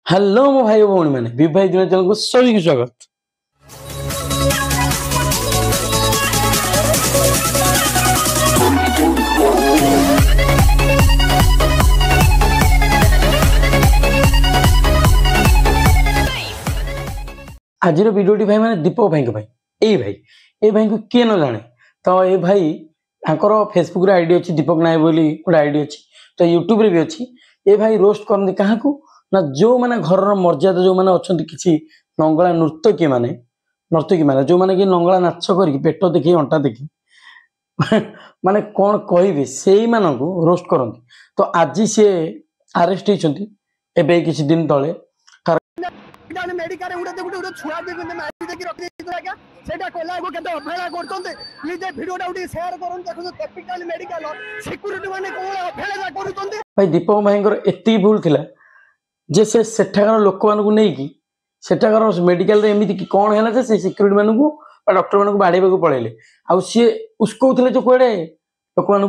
Hello मो भाई भौणी मैंने विवाहित दिन चैनल को सभी को स्वागत। आज वीडियोटी भाई मैंने दीपक भाई भाई ए भाई को किए न जाने तो ये भाई फेसबुक आईडी अच्छी दीपक नायक बोली गोटे आईडी अच्छी तो यूट्यूब रे भी अच्छी। ये भाई रोस्ट करते क्या ना जो मैंने घर मर्यादा जो मैंने अच्छा किसी नंगला नर्तकी मैंने जो मैंने कि नंगला नाच कर पेट देखी अंटा देखी माने कौन कहे से रोस्ट करती। तो आज सी आरेस्ट होती किसी दिन तले भाई दीपक भाई एति भूल थिला जे से सेठाकर लोक मानू नहीं सेठाकर मेडिकल रे एमती कौन है से सिक्यूरीटी मानू डॉक्टर मानू बाड़ेबा को पड़ेले आउ सी उसकौले जो कड़े लोक मानू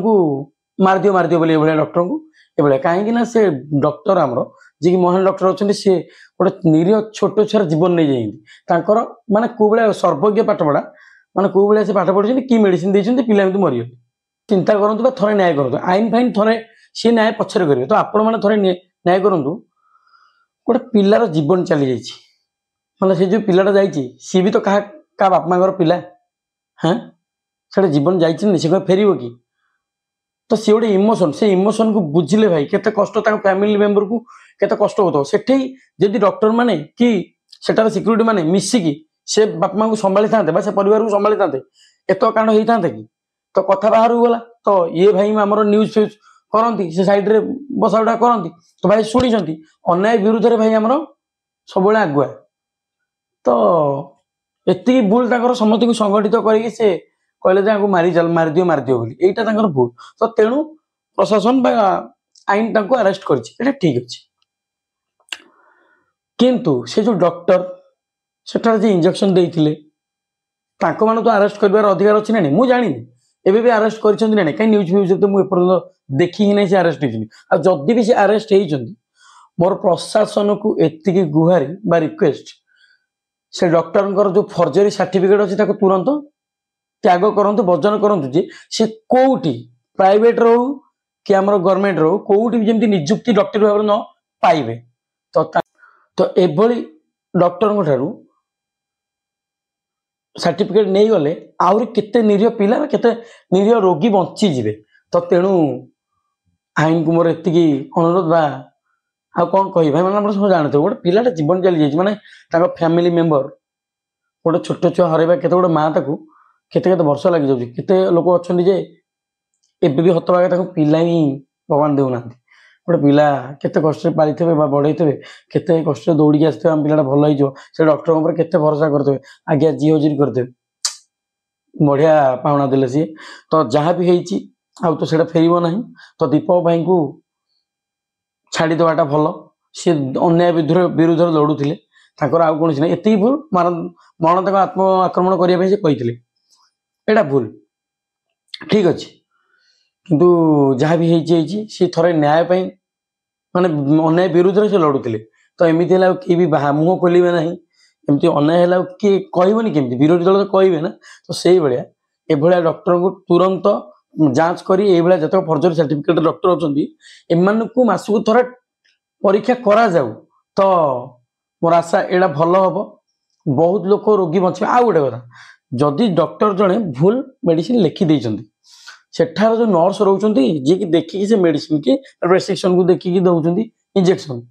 मारदियो बोली डॉक्टर को ये कहीं से डॉक्टर आमर जी महान डॉक्टर अच्छा सी गोटे निरीह छोट छुआर जीवन नहीं जाकर माने कौ भाया सर्वज्ञ पाठ पढ़ा माने कौ भाया से पाठ पढ़ी कि मेडिसिन देते पिला मरीगले चिंता करूँ थे न्याय करूँ आईन फाइन थे सी न्याय पछरे करेंगे। तो आपण मैंने थे न्याय करूँ गोटे पिलार जीवन चली जाइए मतलब से जो पिलाटा जाइए सी भी तो क्या बाप माँ पिला हाँ से जीवन जाइए फेर कि तो सी गोटे इमोशन से इमोशन को बुझिले भाई केते कष्ट फैमिली मेंबर को केते कष्ट होता सेठी जदि डॉक्टर माने कि सेटार सिक्यूरीटी माने मिसिकी से बाप माँ को संभाली था से परिवार को संभाली था एत कांड होता कि तो कथा बाहर गला तो ये भाई आमर न्यूज फ्यूज करती से साइड रे बसा उठा करती तो भाई शुणी अन्याय विरुद्ध रे भाई आमर सब आगुआ तो एति भूल समस्त को संगठित करके से कहले मारदियो बोली यहाँ भूल तो तेणु प्रशासन आईन अरेस्ट कर ठीक अच्छे किंतु से जो डॉक्टर सेठार जो इंजेक्शन देते मान तो अरेस्ट कर अधिकार अच्छी ना मुझे जानी एबे भी अरेस्ट कर कहीं न्यूज फ्यूज तो मुझे देखी ही नहीं से अरेस्ट होती जदि भी से अरेस्ट होती मोर प्रशासन को एति गुहारी बा रिक्वेस्ट से डॉक्टर जो फर्जरी सर्टिफिकेट अच्छी तुरंत त्याग करंतु वर्जन करंतु जे से कोउटी प्राइवेट रो कि हमर गवर्नमेंट रो कोउटी जेमती नियुक्ति डॉक्टर भाव न पाइबे तो एभली डॉक्टर को ठारू सर्टिफिकेट नहीं गले आउरी केते निरीह पिला केते निरीह रोगी बंची जिवे। तो तेणु आईन को मोर एति अनुरोध बा आ कौन कहि भाई माने सब जानते गोटे पिलाटा जीवन चली जाइए माने ताको फैमिली मेंबर गोटे छोट छुआ हरैबा केते गोटे माँ ताकू केते केते वर्ष लग जाउछि केते लोक अछन जे एबे भी हतभागा ताको पिला ही भगवान देउना गोटे पिला केते कष्ट पालिथे बढ़े केते कष्ट दौड़ी आसते पिलाटा भल हो से डॉक्टर ऊपर केते भरोसा करते आज्ञा जी हजरी करते बढ़िया पावना देले सी तो जहाँ भी होती आउ तो सेटा फेरिबो नहीं। तो दीपक भाई को छाड़ी देवाटा भल सी अन्याय विरुद्ध लड़ुले आउ कौन ना एति भूल मरण आत्म आक्रमण करने से कहते एटा भूल ठीक अच्छे किंतु जहाँ भी सी थोड़े न्याय माने अन्याय विरुद्ध से लड़ुले तो एमती है कि भी मुह खोलिए ना एमती अन्याय है किए कहबनी केमती विरोधी दल तो कहे ना तो से भाया एभलिया डॉक्टर को तुरंत जांच करी जिते फर्जरी सर्टिफिकेट डॉक्टर अच्छा एम को मासक थोड़ा परीक्षा करा जाऊ तो मोर आशा एटा भल हम बहुत लोग रोगी बचे। आ गोटे कथा जदि डॉक्टर जड़े भूल मेडिसिन लिखिदे सेठार जो नर्स रोचे जी की देखिए से मेडिसिन की प्रेस्क्रिप्शन को देखिए दौरान इंजेक्शन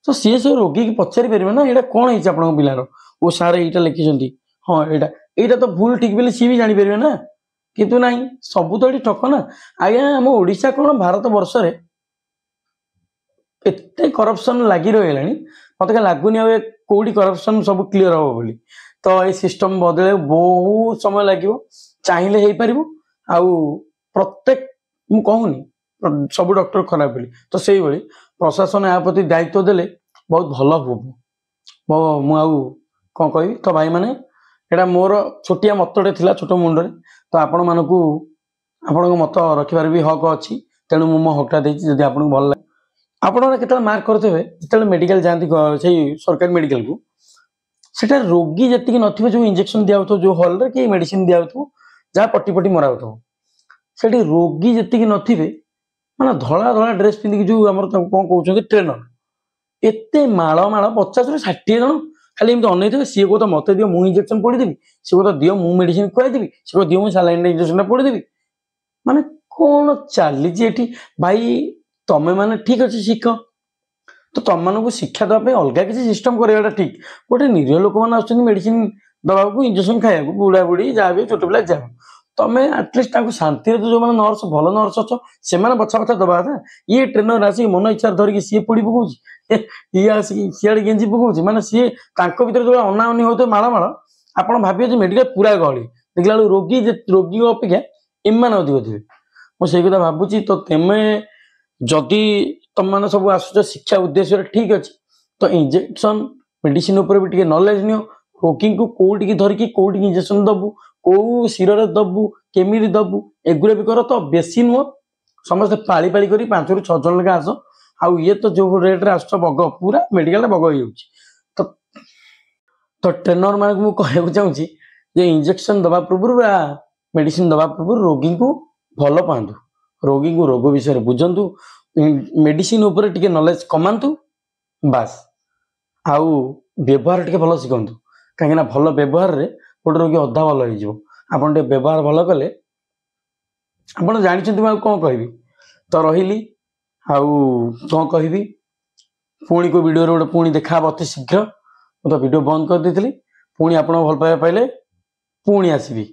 तो सी से रोगी की पचारि पारे ना यहाँ कौन है आप पिलार ओ सार यहाँ लिखिं हाँ यहाँ तो भूल ठीक बोले सी भी जापर ना किंतु ना सबू तो ये ठक ना आज्ञा आम ओडिशा कौन भारत वर्ष एत करप्शन लगी रहा मत लगुनि कौटी करप्शन सब क्लीयर हम बोली तो ये सिस्टम बदले बहुत समय लगे चाहिए हो पार आउ प्रत्येक मु कहूनी सब डॉक्टर खराब बोली तो से भाई प्रशासन या प्रति दायित्व देले बहुत भल हम मुझे कौन कह तो भाई मैंने यहाँ मोर छोटिया मतटे थिला छोट मुंडे तो आपण मानक आपण मत रखिबार भी हक अच्छी तेणु मु मो हकटा देछि जदि आपन भल आपन केतल मार्क करते जिते मेडिकल जाती से सरकारी मेडिकल को सेटा रोगी जी नथिबे जो इंजेक्शन दिया जो हॉल रे कि मेडिसिन दिया जहाँ पट्टी पट्टी मरा से रोगी जी नथिबे माने धला धला ड्रेस पिंधिक जो आम कौन कहते ट्रेनर एते माड़ माड़ 50-60 जन खाली एमती अनैथे सी कह मत दियो मु इंजेक्शन पड़देवी सी कह दियो मु मेडिसिन खुआदेवी सी कह दियो मु सालाइन इंजेक्शन पड़देवी माने कौन चली भाई तमें मैंने ठीक अच्छे शिख तो तुम मानक शिक्षा देवाई अलग किसी सिस्टम कराटा ठीक गोटे निरीह लोक मैंने मेडिसिन दवा को इंजेक्शन खाया बुढ़ा बुढ़ी जहाँ भी छोट पिला जहाँ तुम्हें आटलिस्ट शांति जो मैंने नर्स भल नर्स अच्छ से बछा बछा दवा था ये ट्रेनर आसिक मन इच्छा धरिकी सी पोड़ी पकाउे ये आसिक सीआड़े गेंजी पकाउे माने सी भर जो अना अनी होते माड़ माड़ आप भाविए मेडिकल पूरा गहली देखला रोगी रोगी अपेक्षा एम अधिक थे मुझे कथा भावुची तो तेमें जदि तुम मैंने सब आस शिक्षा उद्देश्य ठीक अच्छे तो इंजेक्शन मेडिसिन उपर भी टे नॉलेज नियो रोगी को कौटी धरिकी कौटी इंजेक्शन दबू कौ शिर दबू केमी दबू एगुड़ा भी कर तो बेसी नुह समस्त पाली पाली कर 5-6 जन लेखा आस आउ ये तो जो रेट आस बग पूरा मेडिकल बग हो तो ट्रेनर मान को कहूँ चाहूँगी जे इंजेक्शन दबा पूर्व मेडिसिन दबा पूर्व रोगी को भल पातु रोगी को रोग विषय बुझंतु मेडिसिन उपर टिके नॉलेज कमांतु बास आउ व्यवहार टिके भल शिखंतु कहीं भल व्यवहार रे गोटे रोगी अधा भल हो आपन व्यवहार भल कले आप जानते कौन कहबी तो रही कौन कहबी पुणी को वीडियो गोटे पुणी देखा अति शीघ्र मुझे वीडियो बंद कर देती पुणी आप भल पाइबा पाइले पुणी आसबी।